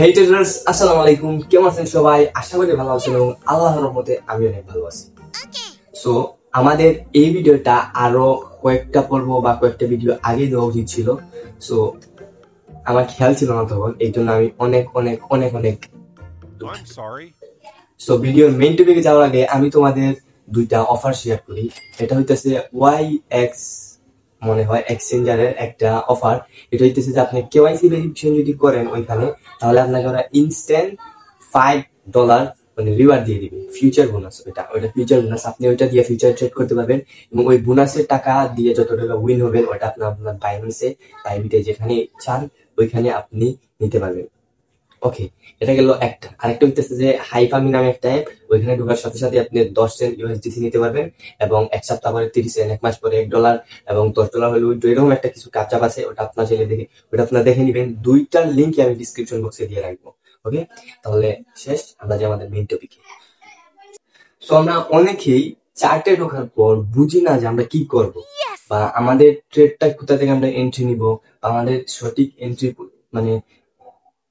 হেই traders, আসসালামু আলাইকুম। কেমন আছেন সবাই? আশা করি ভালো আছেন এবং আল্লাহর রহমতে আমি অনেক ভালো আছি। সো আমাদের এই ভিডিওটা আরো কয়েকটা পর্ব বা কয়েকটা ভিডিও আগে দেওয়া উচিত ছিল। সো আমার খেয়াল ছিল না তখন, এই জন্য আমি অনেক অনেক অনেক অনেক সো ভিডিওর মেইন টপিকে যাওয়ার আগে আমি তোমাদের দুইটা অফার শেয়ার করি। এটা হইতেছে ওয়াই এক্স, মনে হয় এক্সচেঞ্জারের একটা অফার। এটা হইতেছে যে আপনি কেওয়াইসি ভেরিফিকেশন যদি করেন ওইখানে, তাহলে আপনাকে ওরা ইনস্ট্যান্ট $5 মানে রিওয়ার্ড দিয়ে দিবে, ফিউচার বোনাস। ওইটা ফিউচার বোনাস, আপনি ওইটা দিয়ে ফিউচার ট্রেড করতে পারবেন এবং ওই বোনাসের টাকা দিয়ে যত টাকা উইন হবেন ওটা আপনার বাইন্যান্সে বাইবিটে যেখানে চান ওইখানে আপনি নিতে পারবেন। ওকে, এটা গেল একটা। আরেকটা হইতেছে যে হাইফামি নামে একটা অ্যাপ, ওইখানে ঢোকার সাথে সাথে আপনি 10 সেন্ট ইউএসডিসি নিতে পারবেন এবং এক সপ্তাহ পরে 30 সেন্ট, এক মাস পরে $1 এবং $10 হলে উইথড্র, এরকম একটা কিছু কাজ আছে। ওটা আপনার ছেলে দেখে, ওটা আপনার দেখে নিবেন। দুইটার লিঙ্ক আমি ডিসক্রিপশন বক্সে দিয়ে রাখবো। ওকে, তাহলে শেষ, আমরা যে আমাদের মেইন টপিকে। সো আমরা অনেকেই চার্টে ঢোকার পর বুঝি না যে আমরা কি করব, বা আমাদের ট্রেডটা কোথা থেকে আমরা এন্ট্রি নিব, বা আমাদের সঠিক এন্ট্রি মানে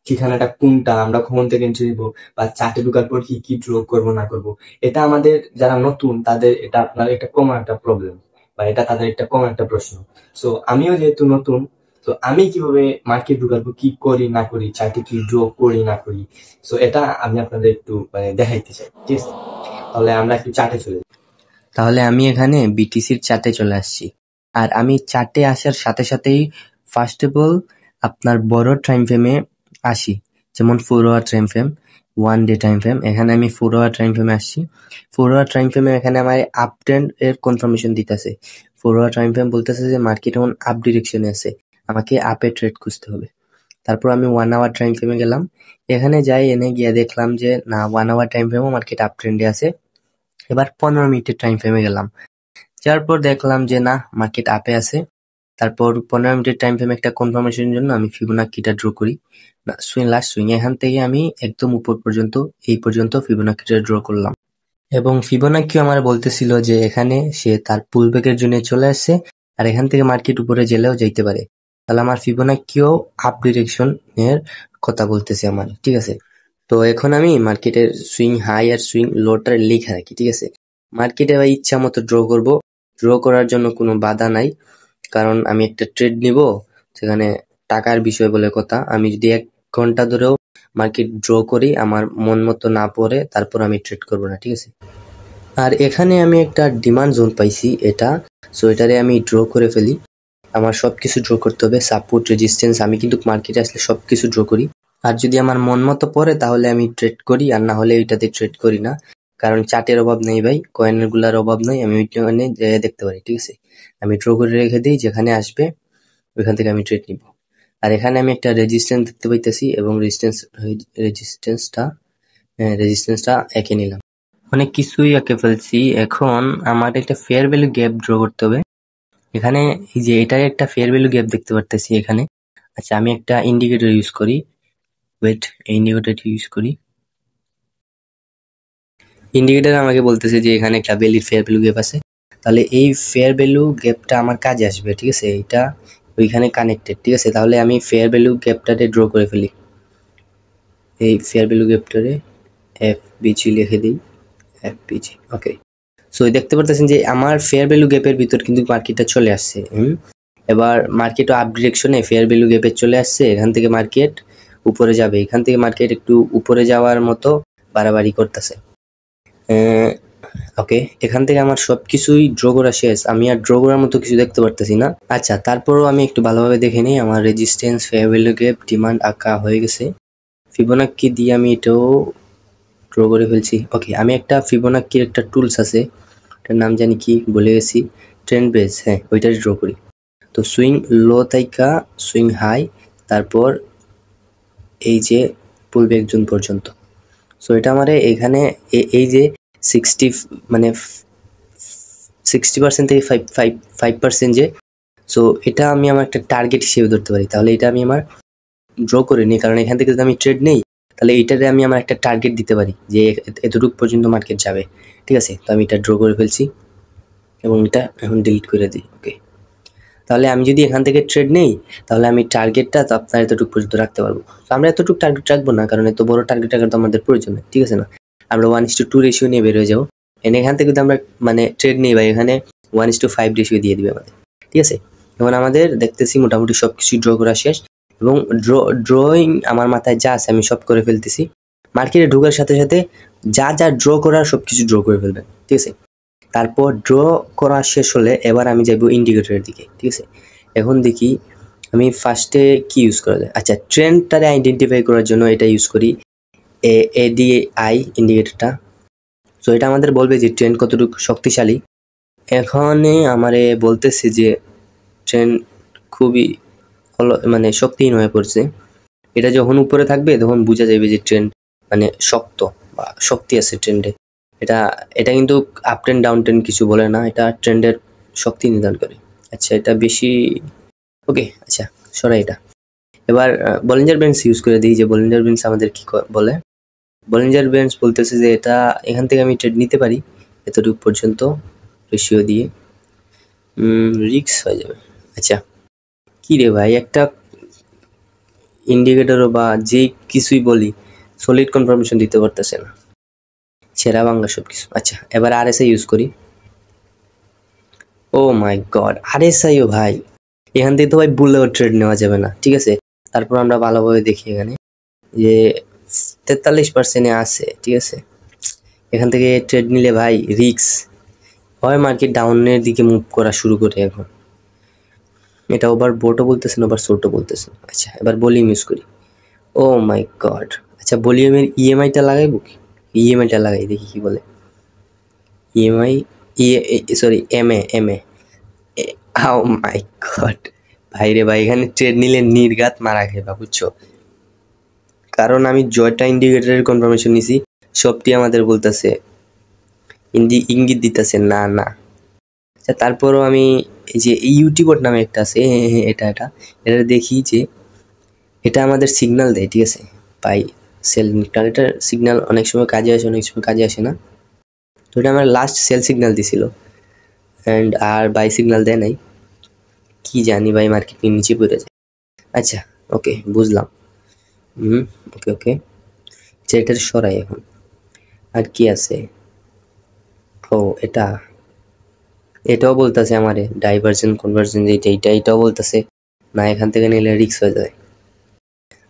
ঠিকানাটা কোনটা, আমরা কখন থেকে এন্ট্রি নিব, বা চার্টে ঢোকার পর কি কি ড্র করবো না করবো। এটা আমাদের যারা নতুন তাদের এটা আপনার একটা কমন একটা প্রবলেম, বা এটা তাদের একটা কমন একটা প্রশ্ন। সো আমিও যেহেতু নতুন, তো আমি কিভাবে মার্কেট ঢুকাবো, কি করি না করি, চার্টে কি ড্র করি না করি, সো এটা আমি আপনাদের একটু দেখাইতে চাই। ঠিক আছে, তাহলে আমরা একটু চার্টে চলে যাই। তাহলে আমি এখানে বিটিসির চার্টে চলে আসছি। আর আমি চার্টে আসার সাথে সাথেই ফার্স্ট অফ অল আপনার বড় টাইম ফ্রেমে আসি, যেমন 4 hour time frame, 1 day time frame. এখানে আমি 4 আওয়ার টাইম ফ্রেমে আসছি। 4 আওয়ার টাইম ফ্রেমে এখানে আমার আপ ট্রেন্ড এর কনফার্মেশন দিতেছে। 4 আওয়ার টাইম ফ্রেম বলতেছে যে মার্কেট এখন আপ ডিরেকশনে আছে, আমাকে আপে ট্রেড খুঁজতে হবে। তারপর আমি 1 আওয়ার টাইম ফ্রেমে গেলাম। এখানে যাই, এনে গিয়ে দেখলাম যে না, 1 আওয়ার টাইম ফ্রেমও মার্কেট আপ ট্রেন্ডে আছে। এবার 15 মিনিটের টাইম ফ্রেমে গেলাম, যার পর দেখলাম যে না, মার্কেট আপে আছে। তারপর 15 মিনিটের টাইম ফ্রেমে একটা কনফার্মেশনের জন্য আমি ফিবোনাকিটা ড্র করি, লাস্ট সুইং। এখান থেকে আমি একদম উপর পর্যন্ত, এই পর্যন্ত ফিবোনাকিটা ড্র করলাম। এবং ফিবোনাকিও আমার বলতেছিল যে এখানে সে তার পুলব্যাকের জন্য চলে আসছে, আর এখান থেকে মার্কেট উপরে গেলেও যাইতে পারে। তাহলে আমার ফিবোনাকিও আপ ডিরেকশন এর কথা বলতেছে আমার, ঠিক আছে। তো এখন আমি মার্কেটের সুইং হাই আর সুইং লোটা লিখে রাখি, ঠিক আছে। মার্কেটে ইচ্ছা মতো ড্র করব, ড্র করার জন্য কোনো বাধা নাই, কারণ আমি একটা ট্রেড নিব, সেখানে টাকার বিষয় বলে কথা। আমি যদি 1 ঘন্টা ধরেও মার্কেট ড্র করি, আমার মন মতো না পড়ে, তারপর আমি ট্রেড করব না, ঠিক আছে। আর এখানে আমি একটা ডিমান্ড জোন পাইছি, এটা সো এটারে আমি ড্র করে ফেলি। আমার সবকিছু ড্র করতে হবে, সাপোর্ট, রেজিস্ট্যান্স। আমি কিন্তু মার্কেটে আসলে সবকিছু ড্র করি। আর যদি আমার মন মতো পড়ে তাহলে আমি ট্রেড করি, আর না হলে এটাতে ট্রেড করি না, কারণ চার্টের অভাব নেই ভাই, কয়েনের গুলার অভাব নেই, আমি ওইখানে দেখতে পারি, ঠিক আছে। আমি ড্র করে রেখে দিই, যেখানে আসবে ওইখান থেকে আমি ট্রেড নিব। আর এখানে আমি একটা রেজিস্ট্যান্স দেখতে পাইতেছি এবং রেজিস্ট্যান্সটা এঁকে নিলাম। অনেক কিছুই এঁকে ফেলছি। এখন আমার একটা ফেয়ার ভ্যালু গ্যাপ ড্র করতে হবে। এখানে এই যে এটার একটা ফেয়ার ভ্যালু গ্যাপ দেখতে পারতেছি এখানে। আচ্ছা, আমি একটা ইন্ডিকেটর ইউজ করি, ওয়েট, ইন্ডিকেটর ইউজ করি। ইন্ডিকেটর আমাকে বলতেছে যে এখানে একটা ভ্যালিড ফেয়ার ভ্যালু গ্যাপ আছে, তাহলে এই ফেয়ার ভ্যালু গ্যাপটা আমার কাজে আসবে, ঠিক আছে। এটা ওইখানে কানেক্টেড, ঠিক আছে। তাহলে আমি ফেয়ার ভ্যালু গ্যাপটাতে ড্র করে ফেলি। এই ফেয়ার ভ্যালু গ্যাপটারে এফবিজি লিখে দিই, এফবিজি। ওকে, সো দেখতে পারতেছেন যে আমার ফেয়ার ভ্যালু গ্যাপের ভিতর কিন্তু মার্কেটটা চলে আসছে। এবার মার্কেটও আপ ডিরেকশনে ফেয়ার ভ্যালু গ্যাপে চলে আসছে। এখান থেকে মার্কেট উপরে যাবে, এখান থেকে মার্কেট একটু উপরে যাওয়ার মতো বাড়াবাড়ি করতেছে। ওকে, এখান থেকে আমার সবকিছুই ড্র করা শেষ, আমি আর ড্র করার মতো কিছু দেখতে পারতেছি না। আচ্ছা, তারপরও আমি একটু ভালোভাবে দেখে নিই। আমার resistance, fair value gap, demand আঁকা হয়ে গেছে। ফিবোনাকি দিয়ে আমি এটাও ড্র করে ফেলছি। ওকে, আমি একটা ফিবোনাকির একটা টুলস আছে, ওটার নাম জানি কি বলে গেছি, ট্রেন্ড বেস, হ্যাঁ ওইটাই ড্র করি। তো সুইং লো তাইকা সুইং হাই, তারপর এই যে পুলব্যাক জোন পর্যন্ত। সো এটা আমার এখানে এই যে 60% থেকে 5% যে, সো এটা আমি আমার একটা টার্গেট হিসেবে ধরতে পারি। তাহলে এটা আমি আমার ড্র করে নিই, কারণ এখান থেকে যদি আমি ট্রেড নেই তাহলে এইটাতে আমি আমার একটা টার্গেট দিতে পারি যে এতটুকু পর্যন্ত মার্কেট যাবে, ঠিক আছে। তো আমি এটা ড্র করে ফেলছি এবং এটা এখন ডিলিট করে দিই। ওকে, তাহলে আমি যদি এখান থেকে ট্রেড নেই তাহলে আমি টার্গেটটা তো আপনার এতটুকু পর্যন্ত রাখতে পারবো। তো আমরা এতটুকু টার্গেট রাখবো না, কারণ এত বড় টার্গেট রাখার তো আমাদের প্রয়োজন নেই, ঠিক আছে না? আমরা 1:2 রেশিও নিয়ে বের হয়ে যাবো। এখান থেকে যদি আমরা মানে ট্রেড নেই বা এখানে 1:5 রেশিও দিয়ে দিবে আমাদের, ঠিক আছে? এখন আমাদের দেখতেছি মোটামুটি সব কিছু ড্র করা শেষ, এবং ড্রয়িং আমার মাথায় যা আছে আমি সব করে ফেলতেছি। মার্কেটে ঢোকার সাথে সাথে যা যা ড্র করার সব কিছু ড্র করে ফেলবেন, ঠিক আছে? তারপর ড্র করা শেষ হলে এবার আমি যাবো ইন্ডিকেটরের দিকে, ঠিক আছে? এখন দেখি আমি ফার্স্টে কি ইউজ করা যায়। আচ্ছা, ট্রেন্ডটারে আইডেন্টিফাই করার জন্য এটা ইউজ করি, এডিআই ইন্ডিকেটরটা। সো এটা আমাদের বলবে যে ট্রেন্ড কতটুকু শক্তিশালী। এখানে আমারে বলতেছে যে ট্রেন্ড খুবই মানে শক্তিহীন হয়ে পড়ছে। এটা যখন উপরে থাকবে তখন বোঝা যাবে যে ট্রেন্ড মানে শক্ত বা শক্তি আছে ট্রেন্ডে। এটা কিন্তু আপ ট্রেন্ড ডাউন ট্রেন্ড কিছু বলে না, এটা ট্রেন্ডের শক্তি নির্ধারণ করে। আচ্ছা, এটা বেশি ওকে। আচ্ছা, সরাই এটা। এবার বলিঞ্জার ব্যান্ডস ইউজ করে দিই, যে বলিঞ্জার ব্যান্ডস আমাদের কি বলে। বলিঞ্জার ব্যান্ডস বলতেছে যে এটা এখান থেকে আমি ট্রেড নিতে পারি এতটুকু পর্যন্ত রেশিও দিয়ে, রিস্ক হয়ে যাবে। আচ্ছা, কি রে ভাই, একটা ইন্ডিকেটরও বা যে কিছুই বলি সলিড কনফার্মেশন দিতে পারতেছে না, ছেঁড়া ভাঙ্গা সব কিছু। আচ্ছা, এবার আরএসআই ইউজ করি। ও মাই গড, আরএসআইও ভাই, এখান থেকে তো ভাই বুলেও ট্রেড নেওয়া যাবে না, ঠিক আছে? তারপর আমরা ভালোভাবে দেখি এখানে যে 43% আছে, ঠিক আছে? এখান থেকে ট্রেড নিলে ভাই রিস্ক হয়, মার্কেট ডাউনের দিকে মুভ করা শুরু করে। এখন এটা ওভার বোটও বলতেছেন, ওভার শর্টও বলতেছেন। আচ্ছা, এবার ভলিউম ইউজ করি। ও মাই গড। আচ্ছা, ভলিউমের ইএমআইটা লাগাইবো কি? ইএমআইটা লাগাই দেখি কি বলে। EMI sorry MA. Oh my god ভাই রে ভাই, এখানে ট্রেড নিলে নির্ঘাত মারা খেবা, বুঝছো? কারণ আমি জয়টা ইন্ডিকেটরের কনফার্মেশন নিছি, সবটি আমাদের বলতেছে ইঙ্গিত দিতেছে না না। আচ্ছা, তারপরও আমি এই যে ইউটিউবার নামে একটা আছে, এটা দেখি যে এটা আমাদের সিগন্যাল দেয়, ঠিক আছে? বাই সেল, কারণ এটার সিগন্যাল অনেক সময় কাজে আসে, অনেক সময় কাজে আসে না। তো এটা আমার লাস্ট সেল সিগন্যাল দিছিল, অ্যান্ড আর বাই সিগন্যাল দেয় নাই, কি জানি ভাই, মার্কেট নিচে পড়ে যায়। আচ্ছা, ওকে, বুঝলাম। ওকে। আচ্ছা, এটার সরাই এখন। আর কি আছে? ও এটাও বলতেছে আমারে ডাইভার্জেন্ট কনভার্জেন্ট, এটাও বলতেছে না, এখান থেকে নিলে রিস্ক হয়ে যায়।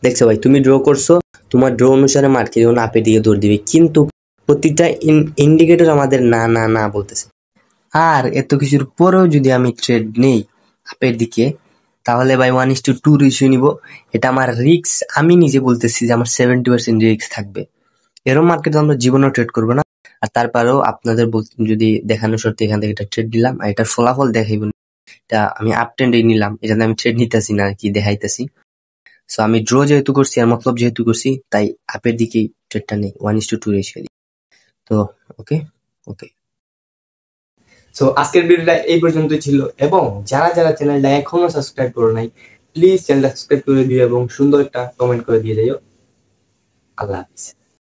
দেখছো ভাই, তুমি ড্র করছো, তোমার ড্র অনুসারে মার্কেট এখন আপের দিকে দৌড় দিবে, কিন্তু প্রতিটা ইন্ডিকেটর আমাদের না না না বলতেছে। আর এত কিছুর পরেও যদি আমি ট্রেড নেই আপের দিকে, তাহলে ভাই 1:2 রেশিও নিব। এটা আমার রিস্ক, আমি নিজে বলতেছি যে আমার 70% রিস্ক থাকবে। এরকম মার্কেটে আমরা জীবনেও ট্রেড করবো না। আর তারপরেও আপনাদের যদি দেখানোর শর্তে এখান থেকে একটা ট্রেড দিলাম, আর এটার ফলাফল দেখাইব, এটা আমি আপ ট্রেন্ডে নিলাম, এটাতে আমি ট্রেড নিতেছি না আর কি, দেখাইতেছি। সো আমি ড্র যেহেতু করছি আর মতলব যেহেতু করছি, তাই আপের দিকেই ট্রেডটা নেই 1:2 রেশিও দিই। তো ওকে। সো আজকের ভিডিওটা এই পর্যন্তই ছিল, এবং যারা চ্যানেলটা এখনো সাবস্ক্রাইব করো নাই, প্লিজ চ্যানেলটা সাবস্ক্রাইব করে দিও এবং সুন্দর একটা কমেন্ট করে দিয়ে যাও। আল্লাহ হাফিজ।